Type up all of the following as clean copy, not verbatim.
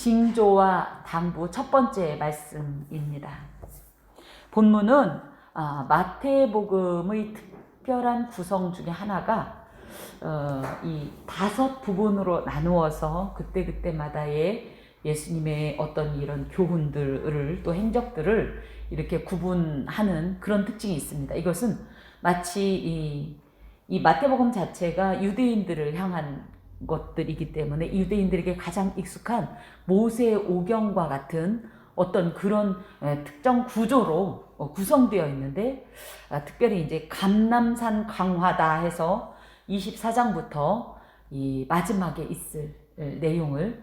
징조와 당부 첫 번째 말씀입니다. 본문은 마태복음의 특별한 구성 중에 하나가 이 5 부분으로 나누어서 그때그때마다의 예수님의 어떤 이런 교훈들을 또 행적들을 이렇게 구분하는 그런 특징이 있습니다. 이것은 마치 이 마태복음 자체가 유대인들을 향한 것들이기 때문에 유대인들에게 가장 익숙한 모세 오경과 같은 어떤 그런 특정 구조로 구성되어 있는데, 특별히 이제 감람산 강화다 해서 24장부터 이 마지막에 있을 내용을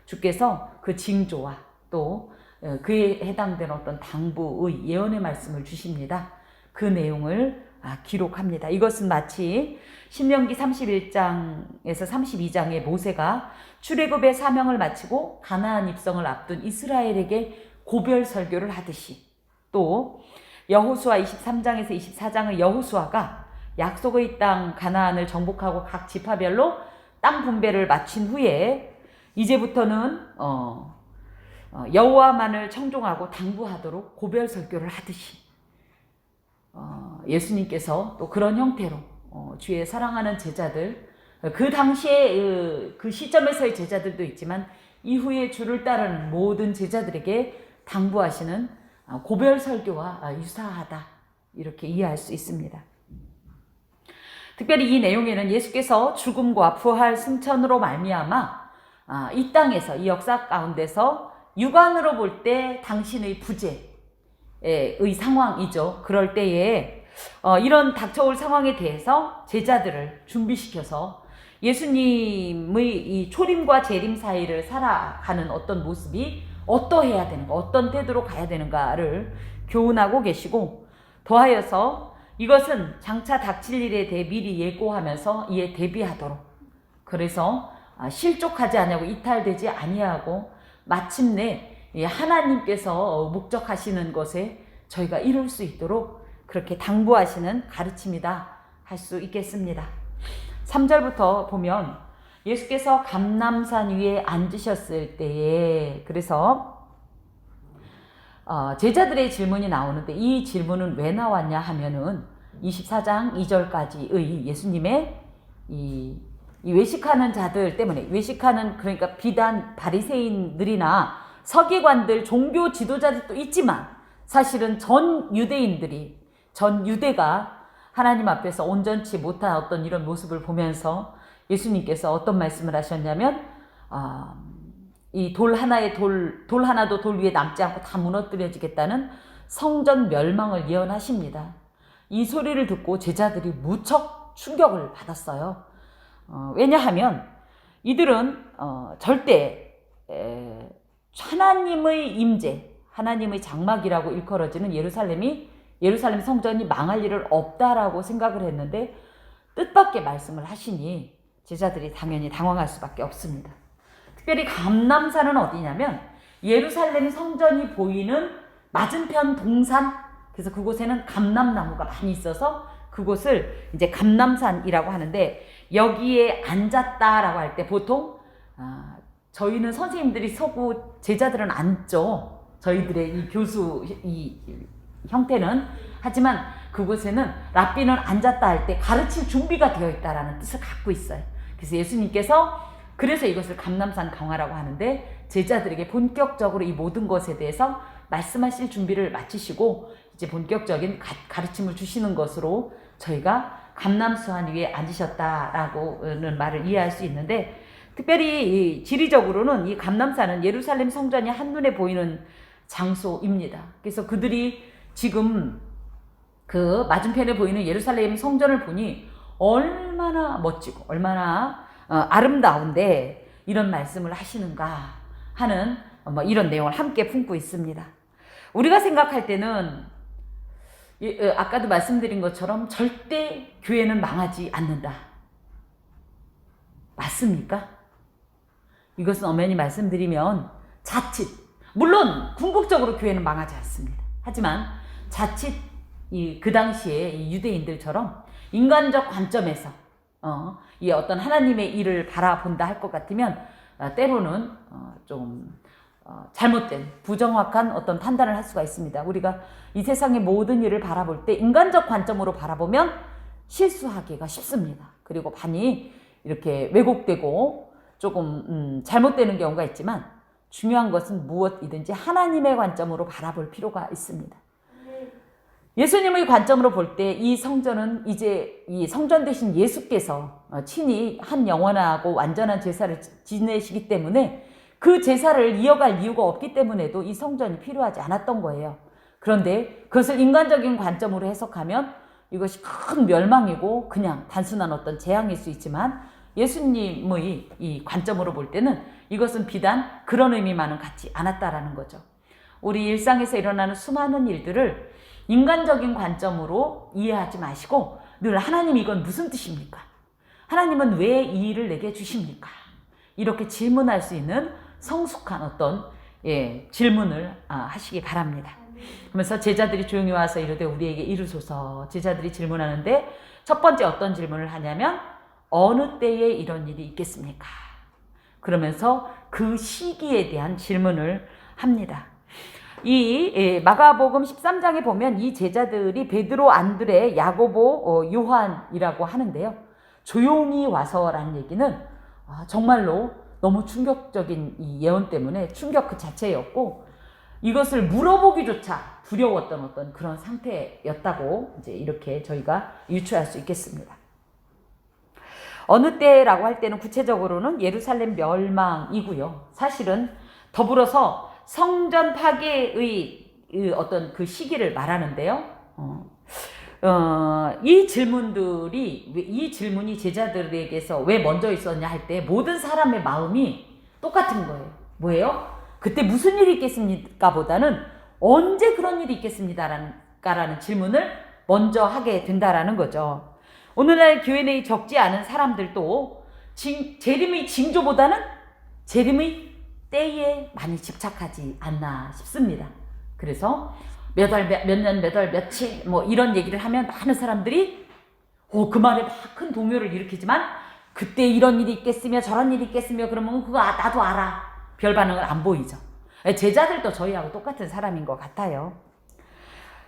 주께서 그 징조와 또 그에 해당되는 어떤 당부의 예언의 말씀을 주십니다. 그 내용을 기록합니다. 이것은 마치 신명기 31장에서 32장에 모세가 출애굽의 사명을 마치고 가나안 입성을 앞둔 이스라엘에게 고별 설교를 하듯이, 또 여호수아 23장에서 24장의 여호수아가 약속의 땅 가나안을 정복하고 각 지파별로 땅 분배를 마친 후에 이제부터는 여호와만을 청종하고 당부하도록 고별 설교를 하듯이 예수님께서 또 그런 형태로 주의 사랑하는 제자들, 그 당시에 그 시점에서의 제자들도 있지만 이후에 주를 따르는 모든 제자들에게 당부하시는 고별 설교와 유사하다, 이렇게 이해할 수 있습니다. 특별히 이 내용에는 예수께서 죽음과 부활 승천으로 말미암아 이 땅에서, 이 역사 가운데서 육안으로 볼 때 당신의 부재의 상황이죠. 그럴 때에 이런 닥쳐올 상황에 대해서 제자들을 준비시켜서 예수님의 이 초림과 재림 사이를 살아가는 어떤 모습이 어떠해야 되는가, 어떤 태도로 가야 되는가를 교훈하고 계시고, 더하여서 이것은 장차 닥칠 일에 대해 미리 예고하면서 이에 대비하도록, 그래서 실족하지 아니하고 이탈되지 아니하고 마침내 하나님께서 목적하시는 것에 저희가 이룰 수 있도록 그렇게 당부하시는 가르침이다 할 수 있겠습니다. 3절부터 보면 예수께서 감람산 위에 앉으셨을 때에, 그래서 제자들의 질문이 나오는데 이 질문은 왜 나왔냐 하면은 24장 2절까지의 예수님의 이 외식하는 자들 때문에, 외식하는, 그러니까 비단 바리새인들이나 서기관들, 종교 지도자들도 있지만 사실은 전 유대인들이, 전 유대가 하나님 앞에서 온전치 못한 어떤 이런 모습을 보면서 예수님께서 어떤 말씀을 하셨냐면 이 돌 하나도 돌 위에 남지 않고 다 무너뜨려지겠다는 성전 멸망을 예언하십니다. 이 소리를 듣고 제자들이 무척 충격을 받았어요. 왜냐하면 이들은 절대 하나님의 임재, 하나님의 장막이라고 일컬어지는 예루살렘 성전이 망할 일은 없다라고 생각을 했는데 뜻밖의 말씀을 하시니 제자들이 당연히 당황할 수밖에 없습니다. 특별히 감람산은 어디냐면 예루살렘 성전이 보이는 맞은편 동산, 그래서 그곳에는 감람나무가 많이 있어서 그곳을 이제 감람산이라고 하는데, 여기에 앉았다라고 할 때 보통 저희는 선생님들이 서고 제자들은 앉죠. 저희들의 이 교수 이 형태는. 하지만 그곳에는 랍비는 앉았다 할 때 가르칠 준비가 되어 있다라는 뜻을 갖고 있어요. 그래서 예수님께서 그래서 이것을 감람산 강화라고 하는데, 제자들에게 본격적으로 이 모든 것에 대해서 말씀하실 준비를 마치시고 이제 본격적인 가르침을 주시는 것으로 저희가 감람산 위에 앉으셨다라고는 말을 이해할 수 있는데, 특별히 이 지리적으로는 이 감람산은 예루살렘 성전이 한눈에 보이는 장소입니다. 그래서 그들이 지금 그 맞은편에 보이는 예루살렘 성전을 보니 얼마나 멋지고 얼마나 아름다운데 이런 말씀을 하시는가 하는 이런 내용을 함께 품고 있습니다. 우리가 생각할 때는 아까도 말씀드린 것처럼 절대 교회는 망하지 않는다. 맞습니까? 이것은 엄연히 말씀드리면 자칫, 물론 궁극적으로 교회는 망하지 않습니다. 하지만 자칫 그 당시에 이 유대인들처럼 인간적 관점에서 이 어떤 하나님의 일을 바라본다 할 것 같으면 때로는 좀 잘못된 부정확한 어떤 판단을 할 수가 있습니다. 우리가 이 세상의 모든 일을 바라볼 때 인간적 관점으로 바라보면 실수하기가 쉽습니다. 그리고 많이 이렇게 왜곡되고 조금 잘못되는 경우가 있지만 중요한 것은 무엇이든지 하나님의 관점으로 바라볼 필요가 있습니다. 예수님의 관점으로 볼 때 이 성전은 이제 이 성전 대신 예수께서 친히 한 영원하고 완전한 제사를 지내시기 때문에 그 제사를 이어갈 이유가 없기 때문에도 이 성전이 필요하지 않았던 거예요. 그런데 그것을 인간적인 관점으로 해석하면 이것이 큰 멸망이고 그냥 단순한 어떤 재앙일 수 있지만 예수님의 이 관점으로 볼 때는 이것은 비단 그런 의미만은 갖지 않았다라는 거죠. 우리 일상에서 일어나는 수많은 일들을 인간적인 관점으로 이해하지 마시고 늘 하나님 이건 무슨 뜻입니까? 하나님은 왜 이 일을 내게 주십니까? 이렇게 질문할 수 있는 성숙한 어떤 질문을 하시기 바랍니다. 그러면서 제자들이 조용히 와서 이르되 우리에게 이르소서. 제자들이 질문하는데 첫 번째 어떤 질문을 하냐면 어느 때에 이런 일이 있겠습니까? 그러면서 그 시기에 대한 질문을 합니다. 이 마가복음 13장에 보면 이 제자들이 베드로, 안드레, 야고보, 요한이라고 하는데요. 조용히 와서라는 얘기는 정말로 너무 충격적인 이 예언 때문에 충격 그 자체였고 이것을 물어보기조차 두려웠던 어떤 그런 상태였다고 이제 이렇게 저희가 유추할 수 있겠습니다. 어느 때라고 할 때는 구체적으로는 예루살렘 멸망이고요. 사실은 더불어서 성전 파괴의 어떤 그 시기를 말하는데요. 이 질문이 제자들에게서 왜 먼저 있었냐 할 때 모든 사람의 마음이 똑같은 거예요. 뭐예요? 그때 무슨 일이 있겠습니까? 보다는 언제 그런 일이 있겠습니다라는 질문을 먼저 하게 된다라는 거죠. 오늘날 교회 내에 적지 않은 사람들도 재림의 징조보다는 재림의 때에 많이 집착하지 않나 싶습니다. 그래서 몇 월, 몇 년, 몇 월, 며칠 뭐 이런 얘기를 하면 많은 사람들이 그 말에 막 큰 동요를 일으키지만 그때 이런 일이 있겠으며 저런 일이 있겠으며 그러면 그거 나도 알아. 별 반응을 안 보이죠. 제자들도 저희하고 똑같은 사람인 것 같아요.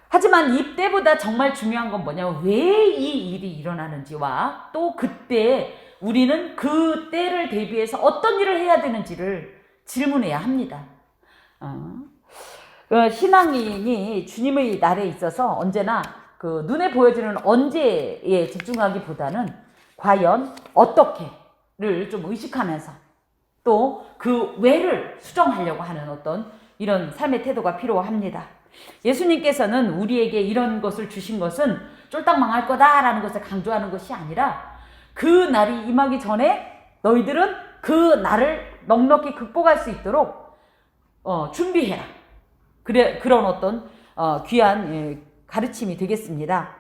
하지만 이때보다 정말 중요한 건 뭐냐면 왜 이 일이 일어나는지와 또 그때 우리는 그 때를 대비해서 어떤 일을 해야 되는지를 질문해야 합니다. 신앙인이 주님의 날에 있어서 언제나 그 눈에 보여지는 언제에 집중하기보다는 과연 어떻게를 좀 의식하면서 또 그 왜를 수정하려고 하는 어떤 이런 삶의 태도가 필요합니다. 예수님께서는 우리에게 이런 것을 주신 것은 쫄딱 망할 거다라는 것을 강조하는 것이 아니라 그 날이 임하기 전에 너희들은 그 날을 넉넉히 극복할 수 있도록 준비해라. 그런 어떤 귀한 가르침이 되겠습니다.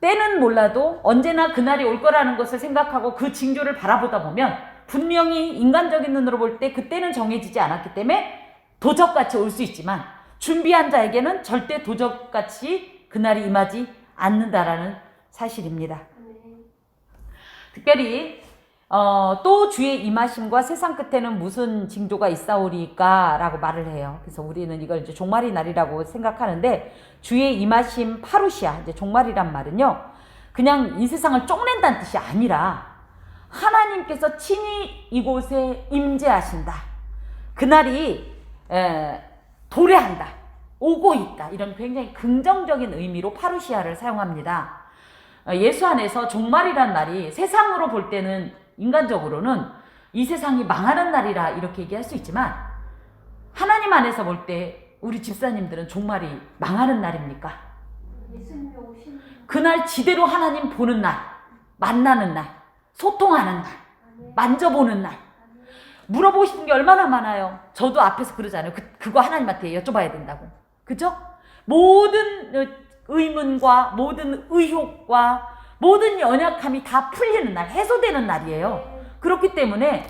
때는 몰라도 언제나 그날이 올 거라는 것을 생각하고 그 징조를 바라보다 보면 분명히 인간적인 눈으로 볼 때 그때는 정해지지 않았기 때문에 도적같이 올 수 있지만 준비한 자에게는 절대 도적같이 그날이 임하지 않는다라는 사실입니다. 특별히 또 주의 임하심과 세상 끝에는 무슨 징조가 있사오리까 라고 말을 해요. 그래서 우리는 이걸 이제 종말의 날이라고 생각하는데 주의 임하심 파루시아, 이제 종말이란 말은요, 그냥 이 세상을 쪽낸다는 뜻이 아니라 하나님께서 친히 이곳에 임재하신다. 그날이 도래한다. 오고 있다. 이런 굉장히 긍정적인 의미로 파루시아를 사용합니다. 예수 안에서 종말이란 날이 세상으로 볼 때는 인간적으로는 이 세상이 망하는 날이라 이렇게 얘기할 수 있지만 하나님 안에서 볼 때 우리 집사님들은 종말이 망하는 날입니까? 그날 지대로 하나님 보는 날, 만나는 날, 소통하는 날, 만져보는 날. 물어보고 싶은 게 얼마나 많아요. 저도 앞에서 그러잖아요. 그거 하나님한테 여쭤봐야 된다고. 그죠? 모든 의문과 모든 의혹과 모든 연약함이 다 풀리는 날, 해소되는 날이에요. 그렇기 때문에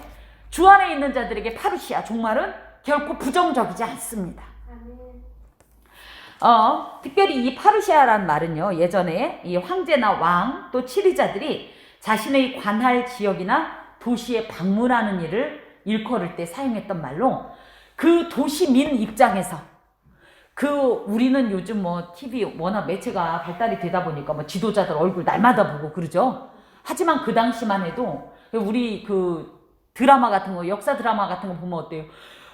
주 안에 있는 자들에게 파루시아, 종말은 결코 부정적이지 않습니다. 특별히 이 파루시아란 말은요, 예전에 이 황제나 왕 또 치리자들이 자신의 관할 지역이나 도시에 방문하는 일을 일컬을 때 사용했던 말로 그 도시민 입장에서 우리는 요즘 뭐 TV 워낙 매체가 발달이 되다 보니까 뭐 지도자들 얼굴 날마다 보고 그러죠. 하지만 그 당시만 해도 우리 그 드라마 같은 거, 역사 드라마 같은 거 보면 어때요?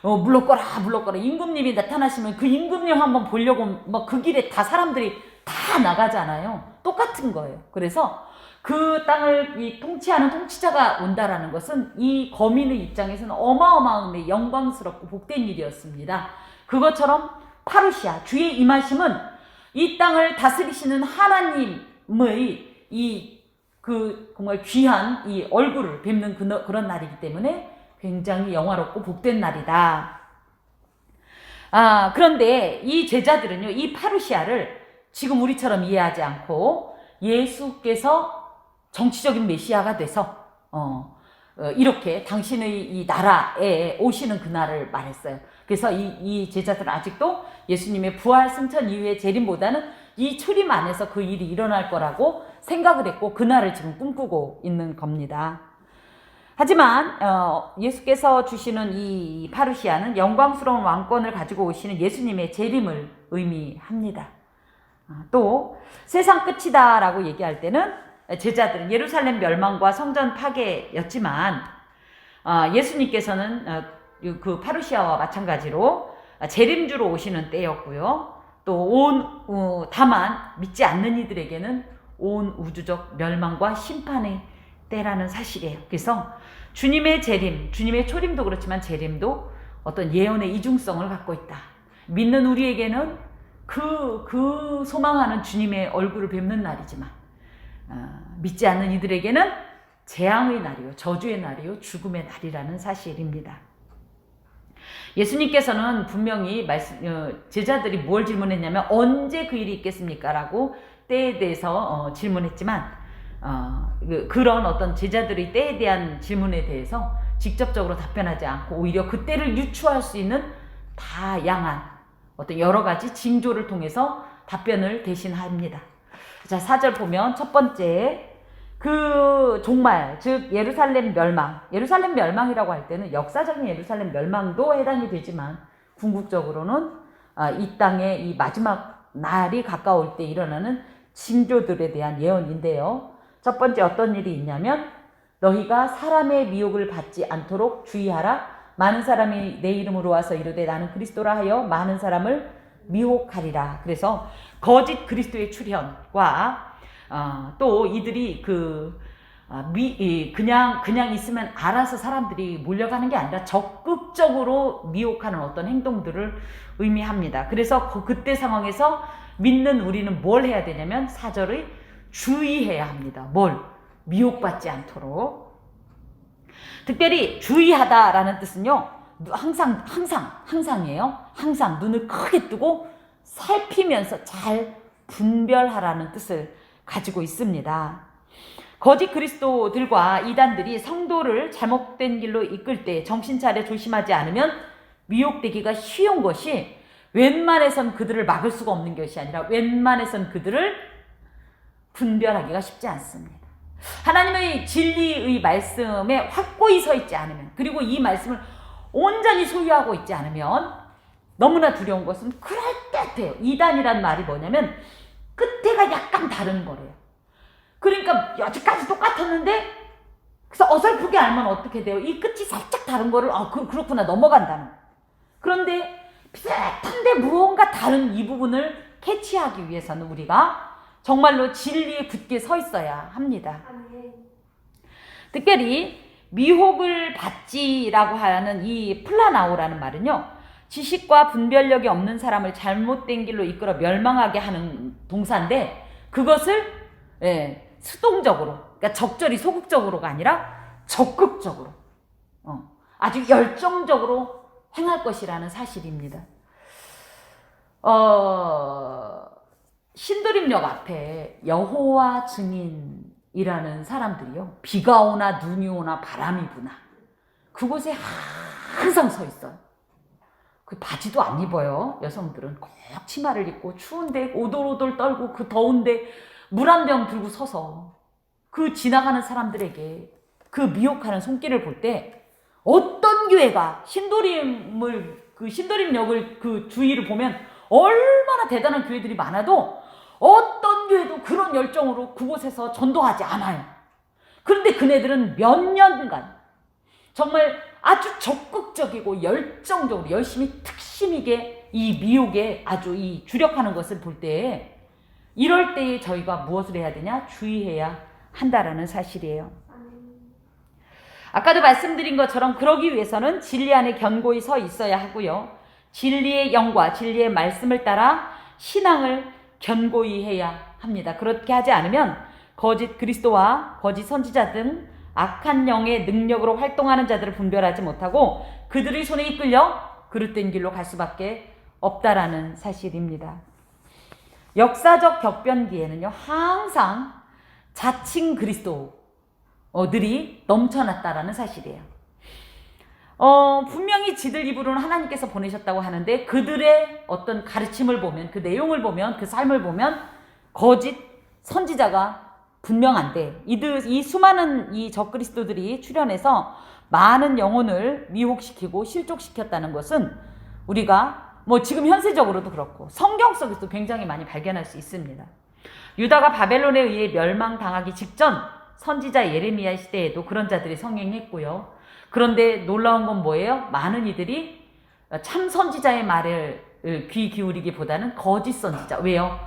물러거라 임금님이 나타나시면 그 임금님 한번 보려고 막 그 길에 다 사람들이 다 나가잖아요. 똑같은 거예요. 그래서 그 땅을 이 통치하는 통치자가 온다라는 것은 이 거민의 입장에서는 어마어마한 영광스럽고 복된 일이었습니다. 그것처럼 파루시아, 주의 임하심은 이 땅을 다스리시는 하나님의 정말 귀한 이 얼굴을 뵙는 그런 날이기 때문에 굉장히 영화롭고 복된 날이다. 그런데 이 제자들은요, 이 파루시아를 지금 우리처럼 이해하지 않고 예수께서 정치적인 메시아가 돼서 이렇게 당신의 이 나라에 오시는 그날을 말했어요. 그래서 이 제자들은 아직도 예수님의 부활 승천 이후의 재림보다는 이 초림 안에서 그 일이 일어날 거라고 생각을 했고 그날을 지금 꿈꾸고 있는 겁니다. 하지만 예수께서 주시는 이 파루시아는 영광스러운 왕권을 가지고 오시는 예수님의 재림을 의미합니다. 또 세상 끝이다 라고 얘기할 때는 제자들은 예루살렘 멸망과 성전 파괴였지만 예수님께서는 그 파루시아와 마찬가지로 재림주로 오시는 때였고요. 또 다만 믿지 않는 이들에게는 온 우주적 멸망과 심판의 때라는 사실이에요. 그래서 주님의 재림, 주님의 초림도 그렇지만 재림도 어떤 예언의 이중성을 갖고 있다. 믿는 우리에게는 그 소망하는 주님의 얼굴을 뵙는 날이지만 믿지 않는 이들에게는 재앙의 날이요, 저주의 날이요, 죽음의 날이라는 사실입니다. 예수님께서는 분명히 제자들이 뭘 질문했냐면 언제 그 일이 있겠습니까? 라고 때에 대해서 질문했지만 그런 어떤 제자들의 때에 대한 질문에 대해서 직접적으로 답변하지 않고 오히려 그 때를 유추할 수 있는 다양한 어떤 여러 가지 징조를 통해서 답변을 대신합니다. 자, 4절 보면 첫 번째 그 종말, 즉 예루살렘 멸망이라고 할 때는 역사적인 예루살렘 멸망도 해당이 되지만 궁극적으로는 이 땅의 이 마지막 날이 가까울 때 일어나는 징조들에 대한 예언인데요. 첫 번째 어떤 일이 있냐면 너희가 사람의 미혹을 받지 않도록 주의하라. 많은 사람이 내 이름으로 와서 이르되 나는 그리스도라 하여 많은 사람을 미혹하리라. 그래서 거짓 그리스도의 출현과 또 이들이 그냥 있으면 알아서 사람들이 몰려가는 게 아니라 적극적으로 미혹하는 어떤 행동들을 의미합니다. 그래서 그때 상황에서 믿는 우리는 뭘 해야 되냐면 4절의 주의해야 합니다. 뭘? 미혹받지 않도록. 특별히 주의하다라는 뜻은요, 항상이에요. 항상 눈을 크게 뜨고 살피면서 잘 분별하라는 뜻을 가지고 있습니다. 거짓 그리스도들과 이단들이 성도를 잘못된 길로 이끌 때 정신 차려 조심하지 않으면 미혹되기가 쉬운 것이 웬만해선 그들을 막을 수가 없는 것이 아니라 웬만해선 그들을 분별하기가 쉽지 않습니다. 하나님의 진리의 말씀에 확고히 서 있지 않으면, 그리고 이 말씀을 온전히 소유하고 있지 않으면 너무나 두려운 것은 그럴 듯해요. 이단이란 말이 뭐냐면 끝에가 약간 다른 거래요. 그러니까 여지까지 똑같았는데 그래서 어설프게 알면 어떻게 돼요? 이 끝이 살짝 다른 거를 그렇구나 넘어간다는. 그런데 비슷한데 무언가 다른 이 부분을 캐치하기 위해서는 우리가 정말로 진리에 굳게 서 있어야 합니다. 특별히 미혹을 받지라고 하는 이 플라나오라는 말은요, 지식과 분별력이 없는 사람을 잘못된 길로 이끌어 멸망하게 하는 동사인데 그것을 수동적으로, 그러니까 적절히 소극적으로가 아니라 적극적으로 아주 열정적으로 행할 것이라는 사실입니다. 신도림역 앞에 여호와 증인이라는 사람들이요, 비가 오나 눈이 오나 바람이 부나 그곳에 항상 서 있어요. 그 바지도 안 입어요. 여성들은 꼭 치마를 입고 추운데 오돌오돌 떨고 그 더운데 물 한 병 들고 서서 그 지나가는 사람들에게 그 미혹하는 손길을 볼 때 어떤 어떤 교회가 신도림역을 그 주위를 보면 얼마나 대단한 교회들이 많아도 어떤 교회도 그런 열정으로 그곳에서 전도하지 않아요. 그런데 그네들은 몇 년간 정말 아주 적극적이고 열정적으로 열심히 특심있게 이 미혹에 아주 이 주력하는 것을 볼 때에 이럴 때에 저희가 무엇을 해야 되냐? 주의해야 한다라는 사실이에요. 아까도 말씀드린 것처럼 그러기 위해서는 진리 안에 견고히 서 있어야 하고요. 진리의 영과 진리의 말씀을 따라 신앙을 견고히 해야 합니다. 그렇게 하지 않으면 거짓 그리스도와 거짓 선지자 등 악한 영의 능력으로 활동하는 자들을 분별하지 못하고 그들의 손에 이끌려 그릇된 길로 갈 수밖에 없다라는 사실입니다. 역사적 격변기에는요, 항상 자칭 그리스도들이 넘쳐났다라는 사실이에요. 분명히 지들 입으로는 하나님께서 보내셨다고 하는데 그들의 어떤 가르침을 보면, 그 내용을 보면, 그 삶을 보면 거짓 선지자가 분명한데 이 수많은 이 적그리스도들이 출현해서 많은 영혼을 미혹시키고 실족시켰다는 것은 우리가 지금 현세적으로도 그렇고 성경 속에서도 굉장히 많이 발견할 수 있습니다. 유다가 바벨론에 의해 멸망당하기 직전 선지자 예레미야 시대에도 그런 자들이 성행했고요. 그런데 놀라운 건 뭐예요? 많은 이들이 참 선지자의 말을 귀 기울이기보다는 거짓 선지자. 왜요?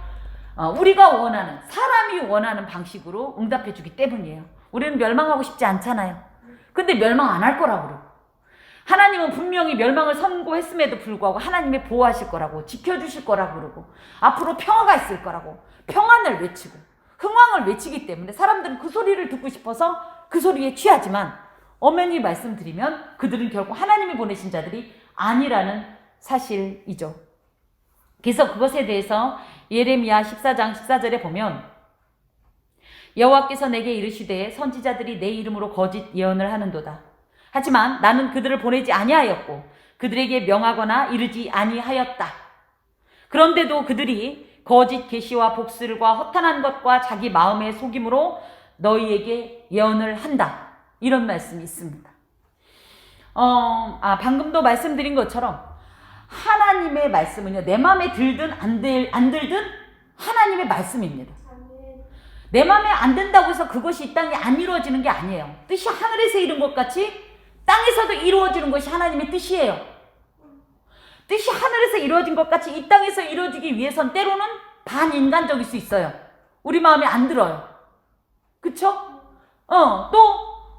우리가 원하는, 사람이 원하는 방식으로 응답해 주기 때문이에요. 우리는 멸망하고 싶지 않잖아요. 근데 멸망 안 할 거라고 그러고, 하나님은 분명히 멸망을 선고했음에도 불구하고 하나님이 보호하실 거라고, 지켜주실 거라고 그러고, 앞으로 평화가 있을 거라고 평안을 외치고 흥왕을 외치기 때문에 사람들은 그 소리를 듣고 싶어서 그 소리에 취하지만 엄연히 말씀드리면 그들은 결국 하나님이 보내신 자들이 아니라는 사실이죠. 그래서 그것에 대해서 예레미야 14장 14절에 보면 여호와께서 내게 이르시되 선지자들이 내 이름으로 거짓 예언을 하는도다. 하지만 나는 그들을 보내지 아니하였고 그들에게 명하거나 이르지 아니하였다. 그런데도 그들이 거짓 계시와 복술과 허탄한 것과 자기 마음의 속임으로 너희에게 예언을 한다. 이런 말씀이 있습니다. 방금도 말씀드린 것처럼 하나님의 말씀은요, 내 마음에 들든 안 들든 하나님의 말씀입니다. 내 마음에 안 든다고 해서 그것이 이 땅에 안 이루어지는 게 아니에요. 뜻이 하늘에서 이룬 것 같이 땅에서도 이루어지는 것이 하나님의 뜻이에요. 뜻이 하늘에서 이루어진 것 같이 이 땅에서 이루어지기 위해선 때로는 반인간적일 수 있어요. 우리 마음에 안 들어요. 그쵸? 또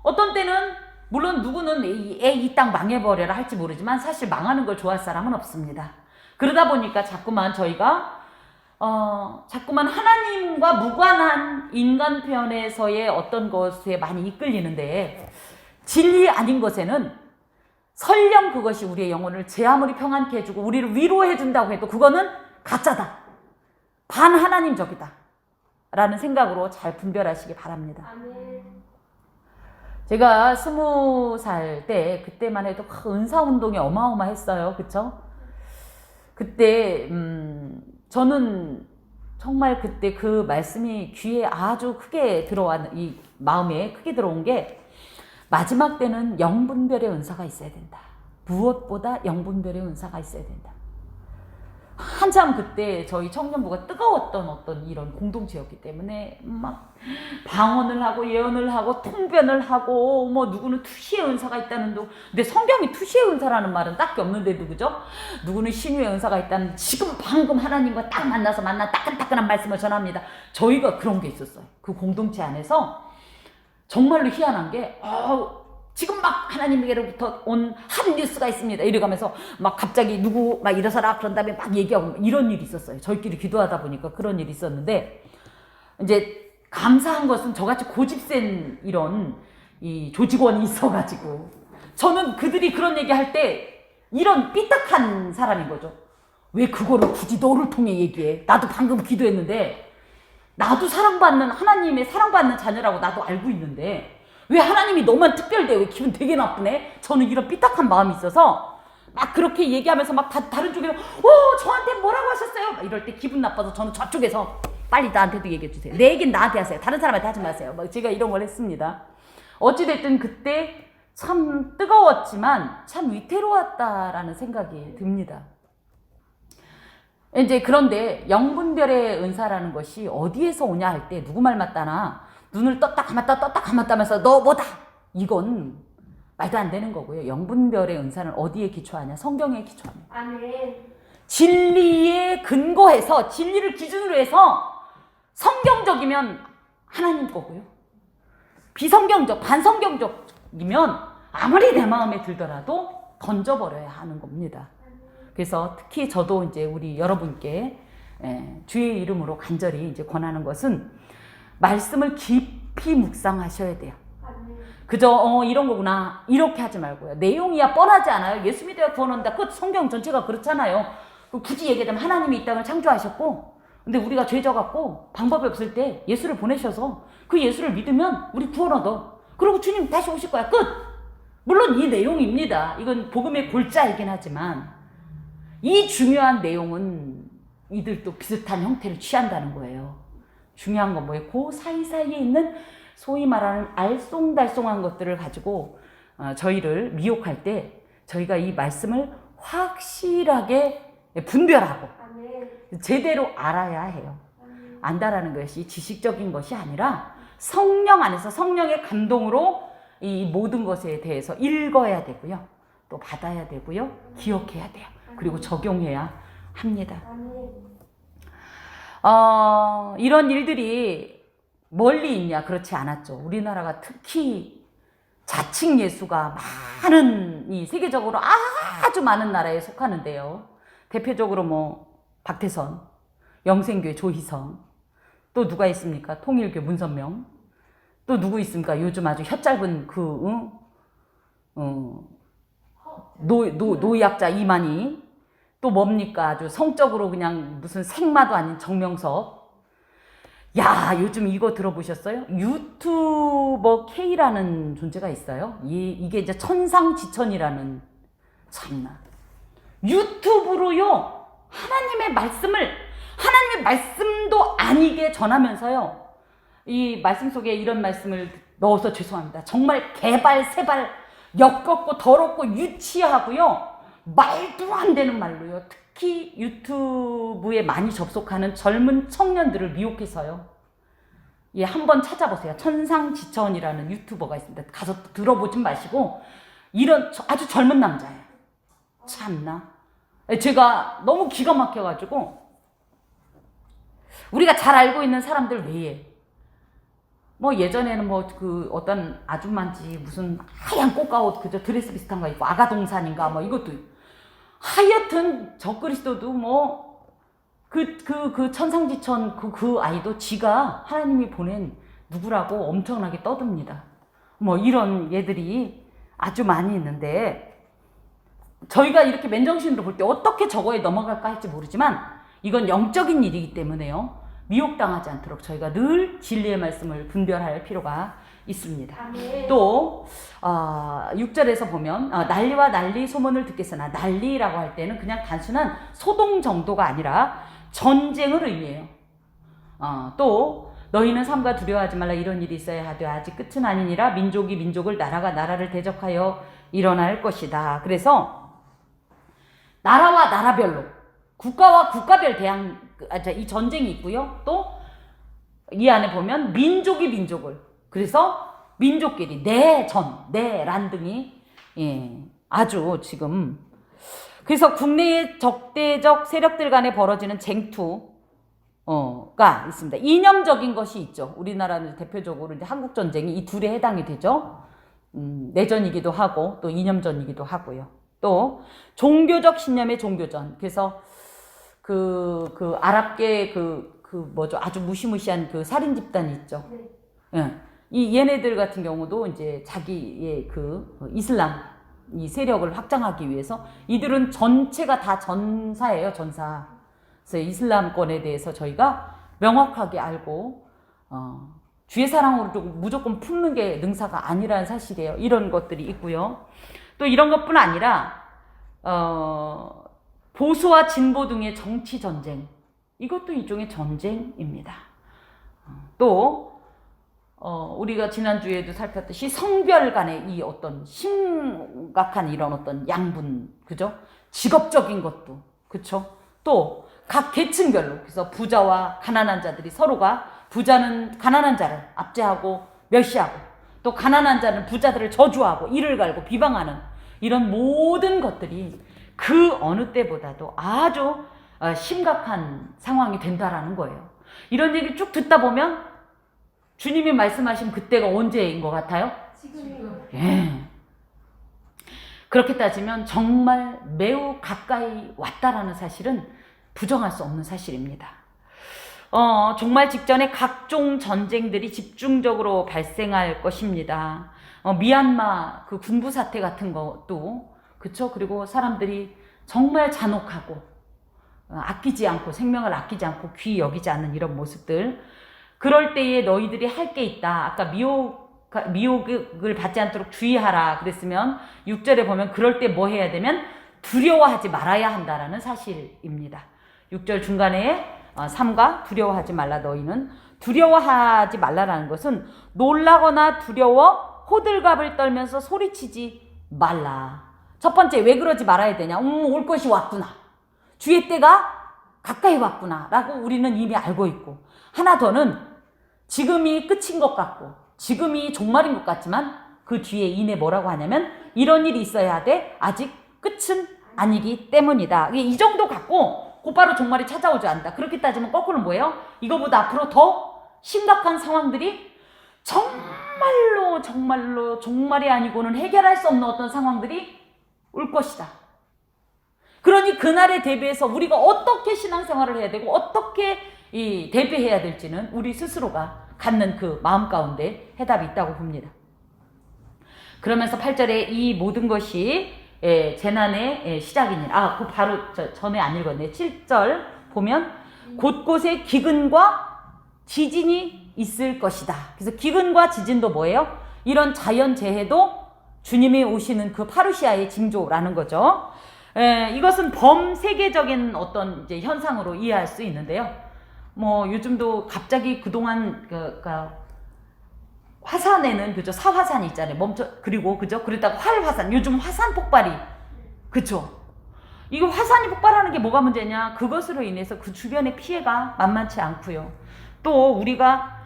어떤 때는 물론 누구는 이 땅 망해버려라 할지 모르지만 사실 망하는 걸 좋아할 사람은 없습니다. 그러다 보니까 자꾸만 저희가 자꾸만 하나님과 무관한 인간 편에서의 어떤 것에 많이 이끌리는데 진리 아닌 것에는 설령 그것이 우리의 영혼을 제 아무리 평안케 해주고 우리를 위로해준다고 해도 그거는 가짜다. 반하나님적이다. 라는 생각으로 잘 분별하시기 바랍니다. 아멘. 제가 20살 때 그때만 해도 은사운동이 어마어마했어요. 그쵸? 그때 저는 정말 그때 그 말씀이 귀에 아주 크게 이 마음에 크게 들어온 게 마지막 때는 영분별의 은사가 있어야 된다. 무엇보다 영분별의 은사가 있어야 된다. 한참 그때 저희 청년부가 뜨거웠던 어떤 이런 공동체였기 때문에 막 방언을 하고 예언을 하고 통변을 하고 누구는 투시의 은사가 있다는 도 근데 성경이 투시의 은사라는 말은 딱히 없는데도 그죠? 누구는 신유의 은사가 있다는 지금 방금 하나님과 딱 만난 따끈따끈한 말씀을 전합니다. 저희가 그런 게 있었어요. 그 공동체 안에서 정말로 희한한 게 지금 막 하나님에게로부터 온 한 뉴스가 있습니다. 이래가면서 막 갑자기 누구 막 일어서라 그런 다음에 막 얘기하고 이런 일이 있었어요. 저희끼리 기도하다 보니까 그런 일이 있었는데 이제 감사한 것은 저같이 고집센 이런 이 조직원이 있어가지고 저는 그들이 그런 얘기할 때 이런 삐딱한 사람인 거죠. 왜 그거를 굳이 너를 통해 얘기해? 나도 방금 기도했는데 나도 사랑받는 하나님의 사랑받는 자녀라고 나도 알고 있는데 왜 하나님이 너만 특별대? 왜 기분 되게 나쁘네? 저는 이런 삐딱한 마음이 있어서 막 그렇게 얘기하면서 막 다른 쪽에서 저한테 뭐라고 하셨어요? 막 이럴 때 기분 나빠서 저는 저쪽에서 빨리 나한테도 얘기해 주세요. 내 얘기는 나한테 하세요. 다른 사람한테 하지 마세요. 막 제가 이런 걸 했습니다. 어찌됐든 그때 참 뜨거웠지만 참 위태로웠다라는 생각이 듭니다. 이제 그런데 영분별의 은사라는 것이 어디에서 오냐 할 때 누구 말 맞다나 눈을 떴다 감았다 하면서 너 뭐다 이건 말도 안 되는 거고요. 영분별의 은사는 어디에 기초하냐? 성경에 기초합니다. 아멘. 진리에 근거해서 진리를 기준으로 해서 성경적이면 하나님 거고요. 비성경적 반성경적이면 아무리 내 마음에 들더라도 던져버려야 하는 겁니다. 그래서 특히 저도 이제 우리 여러분께 주의 이름으로 간절히 이제 권하는 것은 말씀을 깊이 묵상하셔야 돼요. 그저 이런 거구나 이렇게 하지 말고요. 내용이야 뻔하지 않아요. 예수 믿어야 구원 온다. 그 성경 전체가 그렇잖아요. 굳이 얘기하자면 하나님이 이 땅을 창조하셨고 근데 우리가 죄져갖고 방법이 없을 때 예수를 보내셔서 그 예수를 믿으면 우리 구원 얻어. 그리고 주님 다시 오실 거야. 끝! 물론 이 내용입니다. 이건 복음의 골자이긴 하지만 이 중요한 내용은 이들도 비슷한 형태를 취한다는 거예요. 중요한 건 뭐예요? 그 사이사이에 있는 소위 말하는 알쏭달쏭한 것들을 가지고 저희를 미혹할 때 저희가 이 말씀을 확실하게 분별하고 제대로 알아야 해요. 안다라는 것이 지식적인 것이 아니라 성령 안에서 성령의 감동으로 이 모든 것에 대해서 읽어야 되고요. 또 받아야 되고요. 기억해야 돼요. 그리고 적용해야 합니다. 이런 일들이 멀리 있냐? 그렇지 않았죠. 우리나라가 특히 자칭 예수가 많은 이 세계적으로 아주 많은 나라에 속하는데요. 대표적으로 뭐 박태선, 영생교회 조희성, 또 누가 있습니까? 통일교 문선명, 또 누구 있습니까? 요즘 아주 혀 짧은 노약자 이만희, 또 뭡니까? 아주 성적으로 그냥 무슨 생마도 아닌 정명석. 야, 요즘 이거 들어보셨어요? 유튜버 K라는 존재가 있어요. 이게 이제 천상지천이라는, 참나. 유튜브로요, 하나님의 말씀도 아니게 전하면서요, 이 말씀 속에 이런 말씀을 넣어서 죄송합니다. 정말 개발세발, 역겹고 더럽고 유치하고요, 말도 안 되는 말로요. 특히 유튜브에 많이 접속하는 젊은 청년들을 미혹해서요. 예, 한번 찾아보세요. 천상지천이라는 유튜버가 있습니다. 가서 들어보지 마시고 이런 아주 젊은 남자예요. 참나. 제가 너무 기가 막혀가지고 우리가 잘 알고 있는 사람들 외에 뭐 예전에는 뭐 그 어떤 아줌마인지 무슨 하얀 꽃가옷 그저 드레스 비슷한 거 입고 아가동산인가 뭐 이것도 하여튼 적그리스도도 뭐 그 천상지천 그 아이도 지가 하나님이 보낸 누구라고 엄청나게 떠듭니다. 뭐 이런 얘들이 아주 많이 있는데 저희가 이렇게 맨정신으로 볼 때 어떻게 저거에 넘어갈까 할지 모르지만 이건 영적인 일이기 때문에요. 미혹당하지 않도록 저희가 늘 진리의 말씀을 분별할 필요가 있습니다. 아멘. 또 6절에서 보면 난리와 난리 소문을 듣겠으나 난리라고 할 때는 그냥 단순한 소동 정도가 아니라 전쟁을 의미해요. 또 너희는 삼가 두려워하지 말라 이런 일이 있어야 하되 아직 끝은 아니니라 민족이 민족을 나라가 나라를 대적하여 일어날 것이다. 그래서 나라와 나라별로 국가와 국가별 이 전쟁이 있고요. 또 이 안에 보면 민족이 민족을 그래서 민족끼리 내란 등이 아주 지금 그래서 국내의 적대적 세력들 간에 벌어지는 쟁투가 있습니다. 이념적인 것이 있죠. 우리나라는 대표적으로 이제 한국 전쟁이 이 둘에 해당이 되죠. 내전이기도 하고 또 이념전이기도 하고요. 또 종교적 신념의 종교전. 그래서 그 아랍계 뭐죠? 아주 무시무시한 그 살인 집단이 있죠. 예. 이 얘네들 같은 경우도 이제 자기의 이슬람 이 세력을 확장하기 위해서 이들은 전체가 다 전사예요, 전사. 그래서 이슬람권에 대해서 저희가 명확하게 알고 주의 사랑으로 무조건 품는 게 능사가 아니라는 사실이에요. 이런 것들이 있고요. 또 이런 것뿐 아니라 보수와 진보 등의 정치 전쟁 이것도 일종의 전쟁입니다. 또 우리가 지난주에도 살폈듯이 성별 간의 이 어떤 심각한 이런 어떤 양분, 그죠? 직업적인 것도, 그쵸? 또 각 계층별로, 그래서 부자와 가난한 자들이 서로가, 부자는 가난한 자를 압제하고 멸시하고, 또 가난한 자는 부자들을 저주하고 이를 갈고 비방하는 이런 모든 것들이 그 어느 때보다도 아주 심각한 상황이 된다라는 거예요. 이런 얘기 쭉 듣다 보면 주님이 말씀하신 그때가 언제인 것 같아요? 지금. 예. 그렇게 따지면 정말 매우 가까이 왔다라는 사실은 부정할 수 없는 사실입니다. 정말 직전에 각종 전쟁들이 집중적으로 발생할 것입니다. 미얀마 그 군부 사태 같은 것도, 그쵸? 그리고 사람들이 정말 잔혹하고, 아끼지 않고, 생명을 아끼지 않고 귀히 여기지 않는 이런 모습들. 그럴 때에 너희들이 할 게 있다. 아까 미혹을 받지 않도록 주의하라 그랬으면 6절에 보면 그럴 때 뭐 해야 되면 두려워하지 말아야 한다라는 사실입니다. 6절 중간에 3과 두려워하지 말라. 너희는 두려워하지 말라라는 것은 놀라거나 두려워 호들갑을 떨면서 소리치지 말라. 첫 번째, 왜 그러지 말아야 되냐? 올 것이 왔구나. 주의 때가 가까이 왔구나 라고 우리는 이미 알고 있고, 하나 더는 지금이 끝인 것 같고 지금이 종말인 것 같지만 그 뒤에 이내 뭐라고 하냐면 이런 일이 있어야 돼. 아직 끝은 아니기 때문이다. 이 정도 갖고 곧바로 종말이 찾아오지 않는다. 그렇게 따지면 거꾸로 뭐예요? 이거보다 앞으로 더 심각한 상황들이 정말로 종말이 아니고는 해결할 수 없는 어떤 상황들이 올 것이다. 그러니 그날에 대비해서 우리가 어떻게 신앙생활을 해야 되고 어떻게 대비해야 될지는 우리 스스로가 갖는 그 마음 가운데 해답이 있다고 봅니다. 그러면서 8절에 이 모든 것이 재난의 시작이니라. 그 바로 전에 안 읽었네. 7절 보면 곳곳에 기근과 지진이 있을 것이다. 그래서 기근과 지진도 뭐예요? 이런 자연재해도 주님이 오시는 그 파루시아의 징조라는 거죠. 이것은 범세계적인 어떤 이제 현상으로 이해할 수 있는데요. 요즘도 갑자기 그동안 화산에는 그죠, 사화산이 있잖아요. 그리고 그죠, 그러다가 활화산, 요즘 화산 폭발이, 그죠. 이거 화산이 폭발하는 게 뭐가 문제냐? 그것으로 인해서 그 주변의 피해가 만만치 않고요. 또 우리가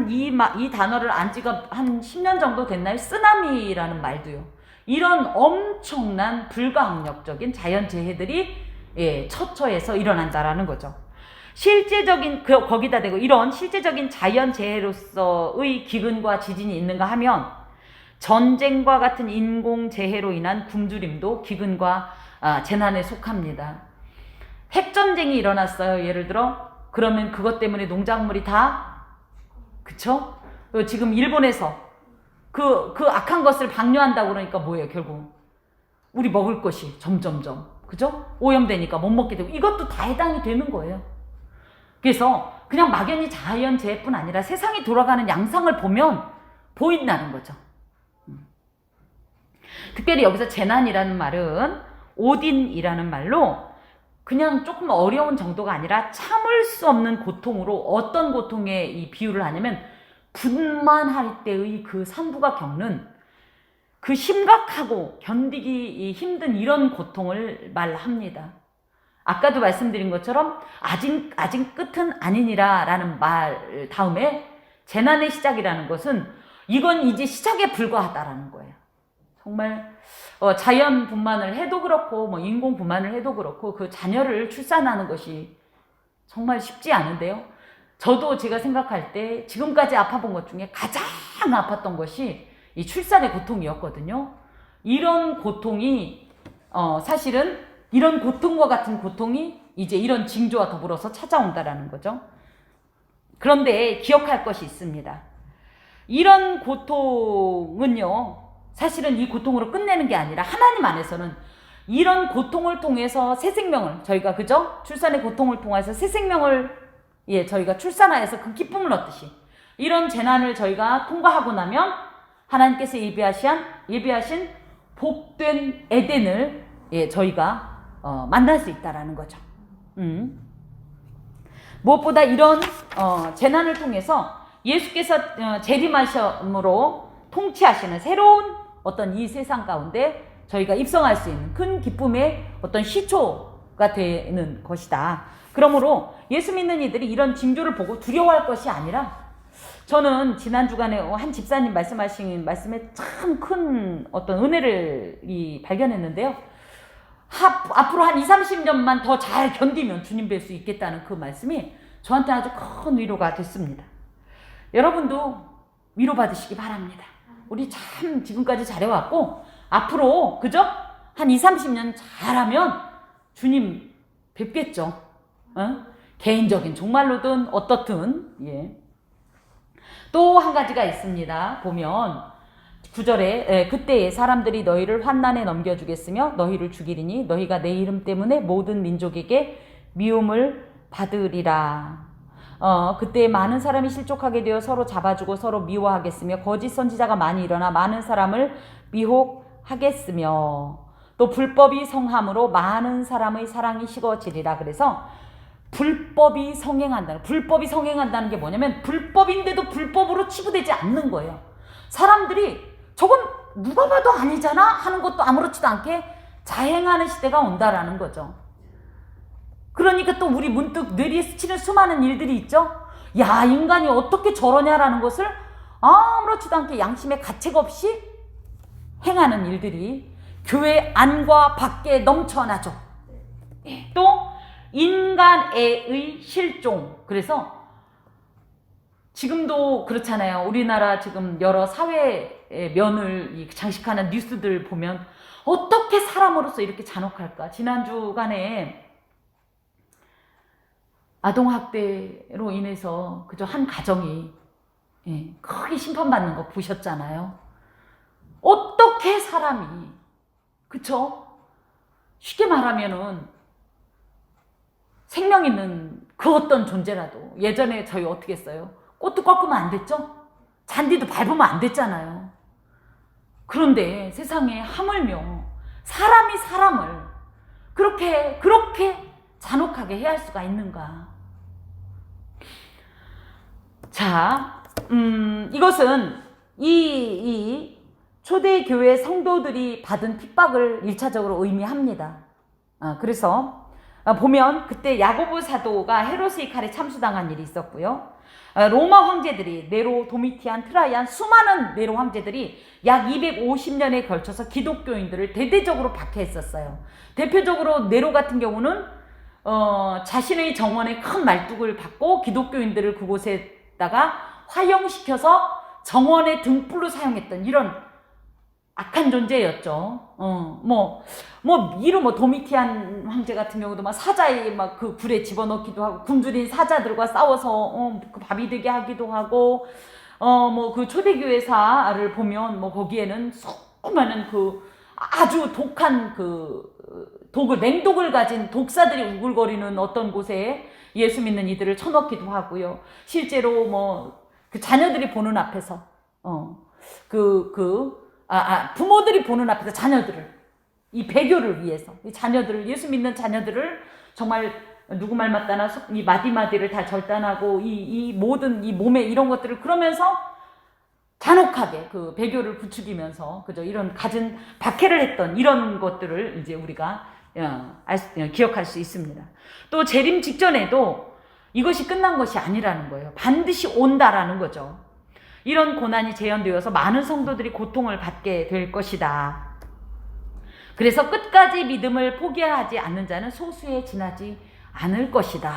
이 단어를 안 지가 한 10년 정도 됐나요? 쓰나미라는 말도요. 이런 엄청난 불가항력적인 자연재해들이 처처에서 일어난다라는 거죠. 실제적인 거기다 대고 이런 실제적인 자연재해로서의 기근과 지진이 있는가 하면 전쟁과 같은 인공재해로 인한 굶주림도 기근과 재난에 속합니다. 핵전쟁이 일어났어요. 예를 들어 그러면 그것 때문에 농작물이 다, 그쵸? 지금 일본에서 그 악한 것을 방류한다고 그러니까 뭐예요? 결국 우리 먹을 것이 점점점, 그죠? 오염되니까 못 먹게 되고, 이것도 다 해당이 되는 거예요. 그래서 그냥 막연히 자연재해뿐 아니라 세상이 돌아가는 양상을 보면 보인다는 거죠. 특별히 여기서 재난이라는 말은 오딘이라는 말로 그냥 조금 어려운 정도가 아니라 참을 수 없는 고통으로, 어떤 고통에 이 비유를 하냐면 분만할 때의 그 산부가 겪는 그 심각하고 견디기 힘든 이런 고통을 말합니다. 아까도 말씀드린 것처럼 아직 끝은 아니니라 라는 말 다음에 재난의 시작이라는 것은 이건 이제 시작에 불과하다라는 거예요. 정말 자연 분만을 해도 그렇고 인공 분만을 해도 그렇고 그 자녀를 출산하는 것이 정말 쉽지 않은데요. 저도 제가 생각할 때 지금까지 아파본 것 중에 가장 아팠던 것이 이 출산의 고통이었거든요. 이런 고통이 사실은 이런 고통과 같은 고통이 이제 이런 징조와 더불어서 찾아온다라는 거죠. 그런데 기억할 것이 있습니다. 이런 고통은요, 사실은 이 고통으로 끝내는 게 아니라 하나님 안에서는 이런 고통을 통해서 새 생명을, 저희가 그죠? 출산의 고통을 통해서 새 생명을 저희가 출산하여서 그 기쁨을 얻듯이 이런 재난을 저희가 통과하고 나면 하나님께서 예비하신 복된 에덴을 저희가 만날 수 있다라는 거죠. 무엇보다 이런 재난을 통해서 예수께서 재림하심으로 통치하시는 새로운 어떤 이 세상 가운데 저희가 입성할 수 있는 큰 기쁨의 어떤 시초가 되는 것이다. 그러므로 예수 믿는 이들이 이런 징조를 보고 두려워할 것이 아니라, 저는 지난 주간에 한 집사님 말씀하신 말씀에 참 큰 어떤 은혜를 발견했는데요. 앞으로 한 20-30년만 더 잘 견디면 주님 뵐 수 있겠다는 그 말씀이 저한테 아주 큰 위로가 됐습니다. 여러분도 위로받으시기 바랍니다. 우리 참 지금까지 잘해왔고 앞으로 그죠? 한 20-30년 잘하면 주님 뵙겠죠. 개인적인 종말로든 어떻든. 예. 또 한 가지가 있습니다. 보면 9절에 그때에 사람들이 너희를 환난에 넘겨주겠으며 너희를 죽이리니 너희가 내 이름 때문에 모든 민족에게 미움을 받으리라. 그때 많은 사람이 실족하게 되어 서로 잡아주고 서로 미워하겠으며 거짓 선지자가 많이 일어나 많은 사람을 미혹하겠으며 또 불법이 성함으로 많은 사람의 사랑이 식어지리라. 그래서 불법이 성행한다는 게 뭐냐면 불법인데도 불법으로 치부되지 않는 거예요. 사람들이 저건 누가 봐도 아니잖아 하는 것도 아무렇지도 않게 자행하는 시대가 온다라는 거죠. 그러니까 또 우리 문득 뇌리에 스치는 수많은 일들이 있죠. 야, 인간이 어떻게 저러냐라는 것을 아무렇지도 않게 양심의 가책 없이 행하는 일들이 교회 안과 밖에 넘쳐나죠. 또 인간애의 실종. 그래서 지금도 그렇잖아요. 우리나라 지금 여러 사회의 면을 장식하는 뉴스들 보면 어떻게 사람으로서 이렇게 잔혹할까. 지난주간에 아동학대로 인해서 그저 한 가정이 크게 심판받는 거 보셨잖아요. 어떻게 사람이, 그쵸? 쉽게 말하면은 생명 있는 그 어떤 존재라도, 예전에 저희 어떻게 했어요? 꽃도 꺾으면 안 됐죠? 잔디도 밟으면 안 됐잖아요. 그런데 세상에 하물며 사람이 사람을 그렇게 잔혹하게 해야 할 수가 있는가? 자, 이것은 이 초대교회 성도들이 받은 핍박을 1차적으로 의미합니다. 그래서 보면 그때 야고보 사도가 헤롯의 칼에 참수당한 일이 있었고요. 로마 황제들이 네로, 도미티안, 트라이안, 수많은 네로 황제들이 약 250년에 걸쳐서 기독교인들을 대대적으로 박해했었어요. 대표적으로 네로 같은 경우는 자신의 정원에 큰 말뚝을 박고 기독교인들을 그곳에다가 화형시켜서 정원의 등불로 사용했던 이런 악한 존재였죠. 도미티안 황제 같은 경우도 막 사자의 막 그 굴에 집어넣기도 하고 굶주린 사자들과 싸워서 그 밥이 되게 하기도 하고 그 초대교회사를 보면 거기에는 수많은 그 아주 독한 맹독을 가진 독사들이 우글거리는 어떤 곳에 예수 믿는 이들을 쳐넣기도 하고요. 실제로 그 자녀들이 보는 앞에서 부모들이 보는 앞에서 자녀들을, 이 배교를 위해서 이 자녀들을, 예수 믿는 자녀들을 정말 누구 말 맞다나 이 마디마디를 다 절단하고 이 모든 이 몸에 이런 것들을 그러면서 잔혹하게 그 배교를 부추기면서 그저 이런 갖은 박해를 했던 이런 것들을 이제 우리가 기억할 수 있습니다. 또 재림 직전에도 이것이 끝난 것이 아니라는 거예요. 반드시 온다라는 거죠. 이런 고난이 재현되어서 많은 성도들이 고통을 받게 될 것이다. 그래서 끝까지 믿음을 포기하지 않는 자는 소수에 지나지 않을 것이다.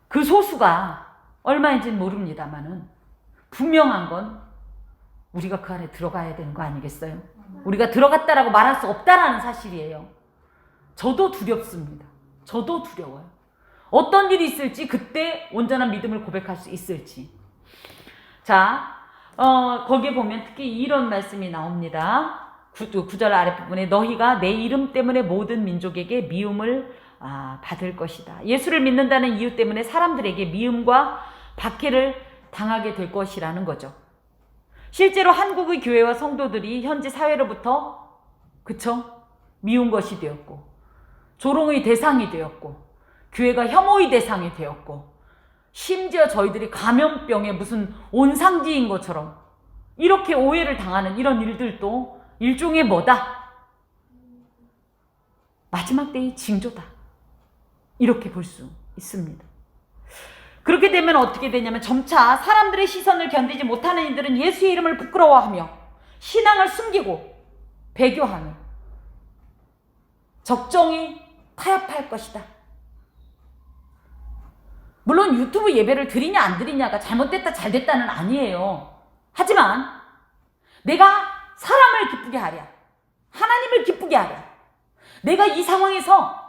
그 소수가 얼마인지는 모릅니다만은 분명한 건 우리가 그 안에 들어가야 되는 거 아니겠어요? 우리가 들어갔다라고 말할 수 없다라는 사실이에요. 저도 두렵습니다. 저도 두려워요. 어떤 일이 있을지, 그때 온전한 믿음을 고백할 수 있을지. 자, 거기에 보면 특히 이런 말씀이 나옵니다. 9절 아랫부분에 너희가 내 이름 때문에 모든 민족에게 미움을 받을 것이다. 예수를 믿는다는 이유 때문에 사람들에게 미움과 박해를 당하게 될 것이라는 거죠. 실제로 한국의 교회와 성도들이 현재 사회로부터 미운 것이 되었고, 조롱의 대상이 되었고, 교회가 혐오의 대상이 되었고, 심지어 저희들이 감염병의 무슨 온상지인 것처럼 이렇게 오해를 당하는 이런 일들도 일종의 뭐다? 마지막 때의 징조다. 이렇게 볼 수 있습니다. 그렇게 되면 어떻게 되냐면 점차 사람들의 시선을 견디지 못하는 이들은 예수의 이름을 부끄러워하며 신앙을 숨기고 배교하며 적정히 타협할 것이다. 물론 유튜브 예배를 드리냐 안 드리냐가 잘못됐다 잘됐다는 아니에요. 하지만 내가 사람을 기쁘게 하랴, 하나님을 기쁘게 하랴, 내가 이 상황에서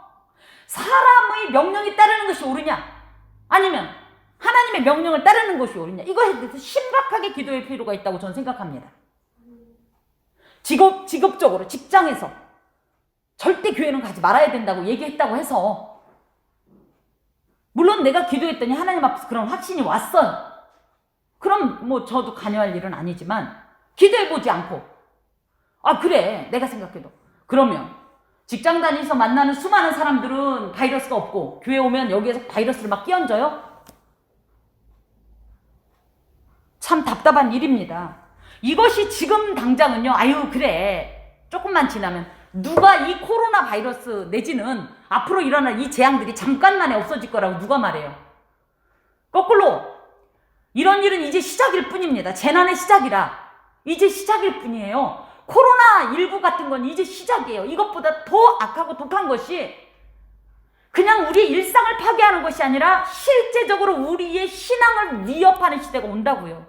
사람의 명령에 따르는 것이 옳으냐 아니면 하나님의 명령을 따르는 것이 옳으냐, 이거에 대해서 심각하게 기도할 필요가 있다고 저는 생각합니다. 직업적으로 직장에서 절대 교회는 가지 말아야 된다고 얘기했다고 해서 물론 내가 기도했더니 하나님 앞에서 그런 확신이 왔어요. 그럼 뭐 저도 관여할 일은 아니지만 기도해보지 않고 그래 내가 생각해도 그러면 직장 다니면서 만나는 수많은 사람들은 바이러스가 없고 교회 오면 여기에서 바이러스를 막 끼얹어요? 참 답답한 일입니다. 이것이 지금 당장은요, 아유 그래 조금만 지나면 누가 이 코로나 바이러스 내지는 앞으로 일어날 이 재앙들이 잠깐만에 없어질 거라고 누가 말해요? 거꾸로 이런 일은 이제 시작일 뿐입니다. 재난의 시작이라 이제 시작일 뿐이에요. 코로나19 같은 건 이제 시작이에요. 이것보다 더 악하고 독한 것이 그냥 우리의 일상을 파괴하는 것이 아니라 실제적으로 우리의 신앙을 위협하는 시대가 온다고요.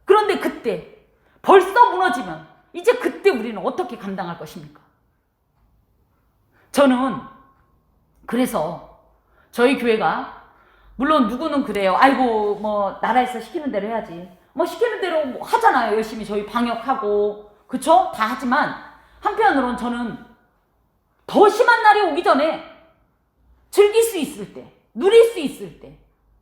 그런데 그때 벌써 무너지면 이제 그때 우리는 어떻게 감당할 것입니까? 저는 그래서 저희 교회가 물론 누구는 그래요. 아이고 뭐 나라에서 시키는 대로 해야지. 뭐 시키는 대로 뭐 하잖아요. 열심히 저희 방역하고 그쵸? 다 하지만 한편으로는 저는 더 심한 날이 오기 전에 즐길 수 있을 때, 누릴 수 있을 때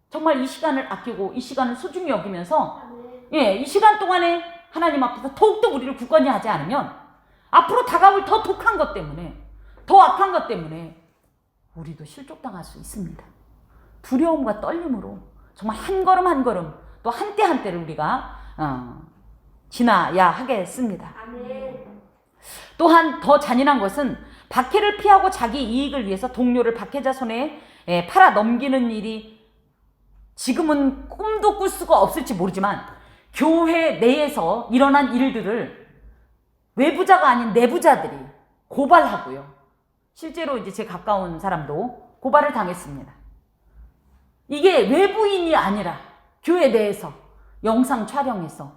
정말 이 시간을 아끼고 이 시간을 소중히 여기면서 이 시간 동안에 하나님 앞에서 더욱더 우리를 굳건히 하지 않으면 앞으로 다가올 더 독한 것 때문에 더 악한 것 때문에 우리도 실족당할 수 있습니다. 두려움과 떨림으로 정말 한 걸음 한 걸음 또 한때 한때를 우리가 지나야 하겠습니다. 또한 더 잔인한 것은 박해를 피하고 자기 이익을 위해서 동료를 박해자 손에 팔아 넘기는 일이 지금은 꿈도 꿀 수가 없을지 모르지만 교회 내에서 일어난 일들을 외부자가 아닌 내부자들이 고발하고요. 실제로 이제 제 가까운 사람도 고발을 당했습니다. 이게 외부인이 아니라 교회 내에서 영상 촬영해서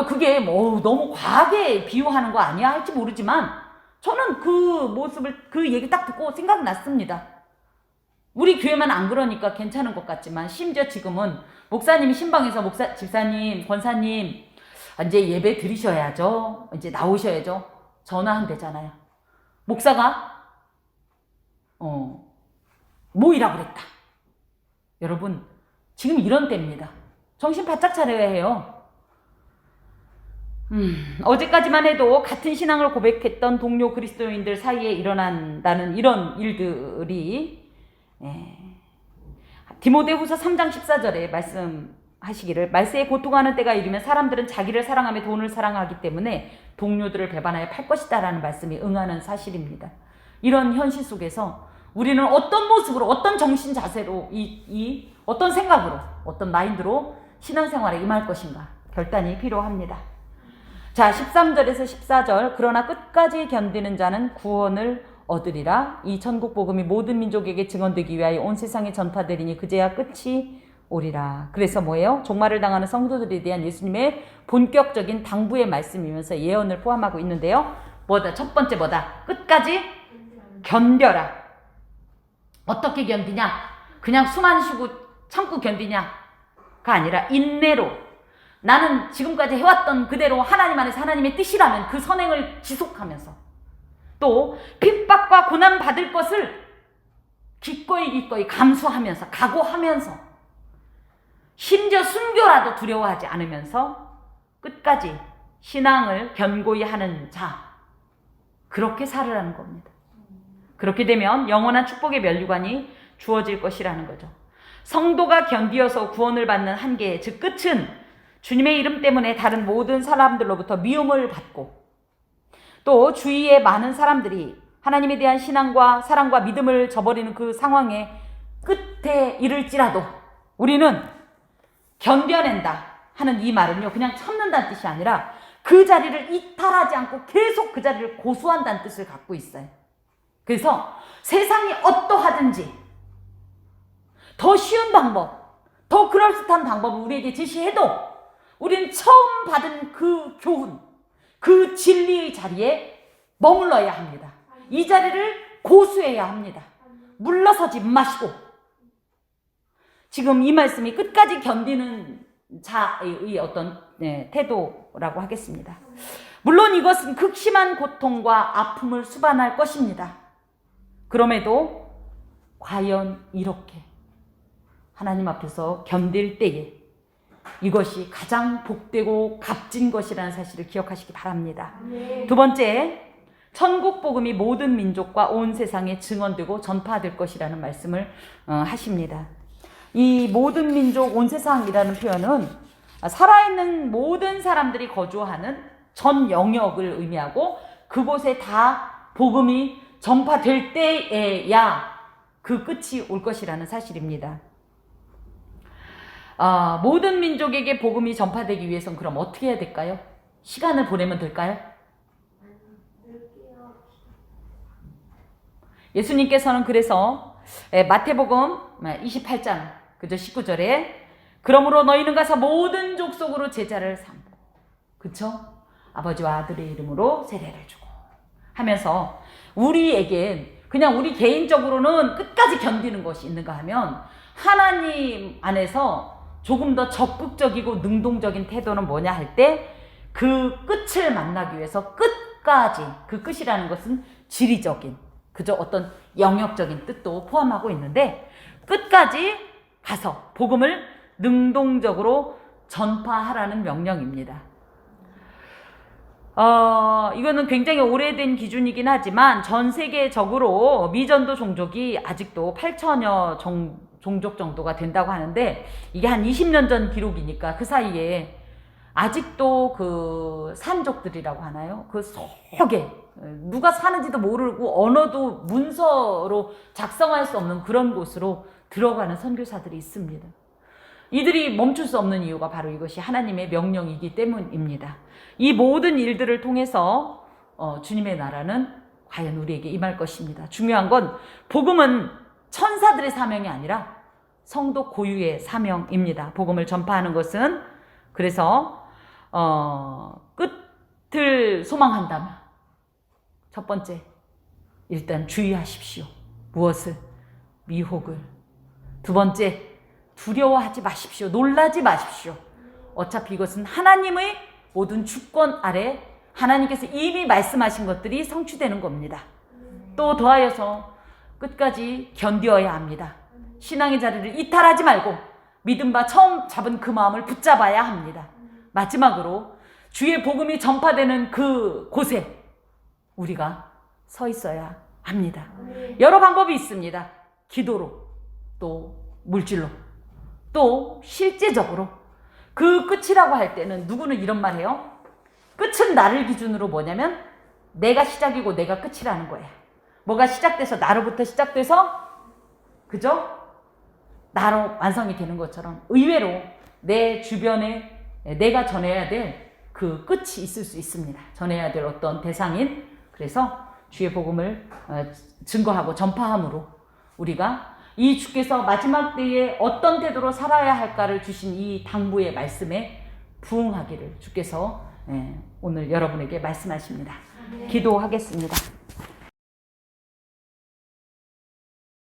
그게 뭐 너무 과하게 비유하는 거 아니야 할지 모르지만 저는 그 모습을 그 얘기 딱 듣고 생각났습니다. 우리 교회만 안 그러니까 괜찮은 것 같지만 심지어 지금은 목사님이 신방에서 집사님, 권사님 이제 예배 드리셔야죠. 이제 나오셔야죠. 전화한대잖아요. 목사가 모이라고 그랬다. 여러분 지금 이런 때입니다. 정신 바짝 차려야 해요. 어제까지만 해도 같은 신앙을 고백했던 동료 그리스도인들 사이에 일어난다는 이런 일들이 디모데후서 3장 14절에 말씀하시기를 말세에 고통하는 때가 이르면 사람들은 자기를 사랑하며 돈을 사랑하기 때문에 동료들을 배반하여 팔 것이다 라는 말씀이 응하는 사실입니다. 이런 현실 속에서 우리는 어떤 모습으로 어떤 정신 자세로 어떤 생각으로 어떤 마인드로 신앙생활에 임할 것인가 결단이 필요합니다. 자 13절에서 14절 그러나 끝까지 견디는 자는 구원을 얻으리라. 이 천국 복음이 모든 민족에게 증언되기 위하여 온 세상에 전파되리니 그제야 끝이 오리라. 그래서 뭐예요? 종말을 당하는 성도들에 대한 예수님의 본격적인 당부의 말씀이면서 예언을 포함하고 있는데요. 첫 번째 끝까지 견뎌라. 어떻게 견디냐? 그냥 숨 안 쉬고 참고 견디냐가 아니라 인내로 나는 지금까지 해왔던 그대로 하나님 안에서 하나님의 뜻이라면 그 선행을 지속하면서 또 핍박과 고난 받을 것을 기꺼이 감수하면서 각오하면서 심지어 순교라도 두려워하지 않으면서 끝까지 신앙을 견고히 하는 자 그렇게 살으라는 겁니다. 그렇게 되면 영원한 축복의 면류관이 주어질 것이라는 거죠. 성도가 견디어서 구원을 받는 한계, 즉 끝은 주님의 이름 때문에 다른 모든 사람들로부터 미움을 받고 또 주위의 많은 사람들이 하나님에 대한 신앙과 사랑과 믿음을 저버리는 그 상황의 끝에 이를지라도 우리는 견뎌낸다 하는 이 말은요, 그냥 참는다는 뜻이 아니라 그 자리를 이탈하지 않고 계속 그 자리를 고수한다는 뜻을 갖고 있어요. 그래서 세상이 어떠하든지 더 쉬운 방법, 더 그럴듯한 방법을 우리에게 제시해도 우리는 처음 받은 그 교훈, 그 진리의 자리에 머물러야 합니다. 이 자리를 고수해야 합니다. 물러서지 마시고. 지금 이 말씀이 끝까지 견디는 자의 어떤 태도라고 하겠습니다. 물론 이것은 극심한 고통과 아픔을 수반할 것입니다. 그럼에도 과연 이렇게 하나님 앞에서 견딜 때에 이것이 가장 복되고 값진 것이라는 사실을 기억하시기 바랍니다. 두 번째, 천국 복음이 모든 민족과 온 세상에 증언되고 전파될 것이라는 말씀을 하십니다. 이 모든 민족, 온 세상이라는 표현은 살아있는 모든 사람들이 거주하는 전 영역을 의미하고 그곳에 다 복음이 전파될 때에야 그 끝이 올 것이라는 사실입니다. 모든 민족에게 복음이 전파되기 위해서는 그럼 어떻게 해야 될까요? 시간을 보내면 될까요? 예수님께서는 그래서 마태복음 28장 그죠 19절에 그러므로 너희는 가서 모든 족속으로 제자를 삼고 그쵸? 아버지와 아들의 이름으로 세례를 주고 하면서 우리에겐 그냥 우리 개인적으로는 끝까지 견디는 것이 있는가 하면 하나님 안에서 조금 더 적극적이고 능동적인 태도는 뭐냐 할 때 그 끝을 만나기 위해서 끝까지, 그 끝이라는 것은 지리적인 그저 어떤 영역적인 뜻도 포함하고 있는데 끝까지 가서 복음을 능동적으로 전파하라는 명령입니다. 이거는 굉장히 오래된 기준이긴 하지만 전 세계적으로 미전도 종족이 아직도 8천여 종족 정도가 된다고 하는데 이게 한 20년 전 기록이니까 그 사이에 아직도 그 산족들이라고 하나요? 그 속에 누가 사는지도 모르고 언어도 문서로 작성할 수 없는 그런 곳으로 들어가는 선교사들이 있습니다. 이들이 멈출 수 없는 이유가 바로 이것이 하나님의 명령이기 때문입니다. 이 모든 일들을 통해서 주님의 나라는 과연 우리에게 임할 것입니다. 중요한 건 복음은 천사들의 사명이 아니라 성도 고유의 사명입니다. 복음을 전파하는 것은 그래서 끝을 소망한다면 첫 번째 일단 주의하십시오. 무엇을? 미혹을. 두 번째 두려워하지 마십시오. 놀라지 마십시오. 어차피 이것은 하나님의 모든 주권 아래 하나님께서 이미 말씀하신 것들이 성취되는 겁니다. 또 더하여서 끝까지 견뎌야 합니다. 신앙의 자리를 이탈하지 말고 믿음 바 처음 잡은 그 마음을 붙잡아야 합니다. 마지막으로 주의 복음이 전파되는 그 곳에 우리가 서 있어야 합니다. 여러 방법이 있습니다. 기도로, 또 물질로, 또 실제적으로. 그 끝이라고 할 때는 누구는 이런 말 해요. 끝은 나를 기준으로 뭐냐면 내가 시작이고 내가 끝이라는 거예요. 뭐가 시작돼서 나로부터 시작돼서 그죠? 나로 완성이 되는 것처럼 의외로 내 주변에 내가 전해야 될 그 끝이 있을 수 있습니다. 전해야 될 어떤 대상인. 그래서 주의 복음을 증거하고 전파함으로 우리가 이 주께서 마지막 때에 어떤 태도로 살아야 할까를 주신 이 당부의 말씀에 부응하기를 주께서 오늘 여러분에게 말씀하십니다. 기도하겠습니다.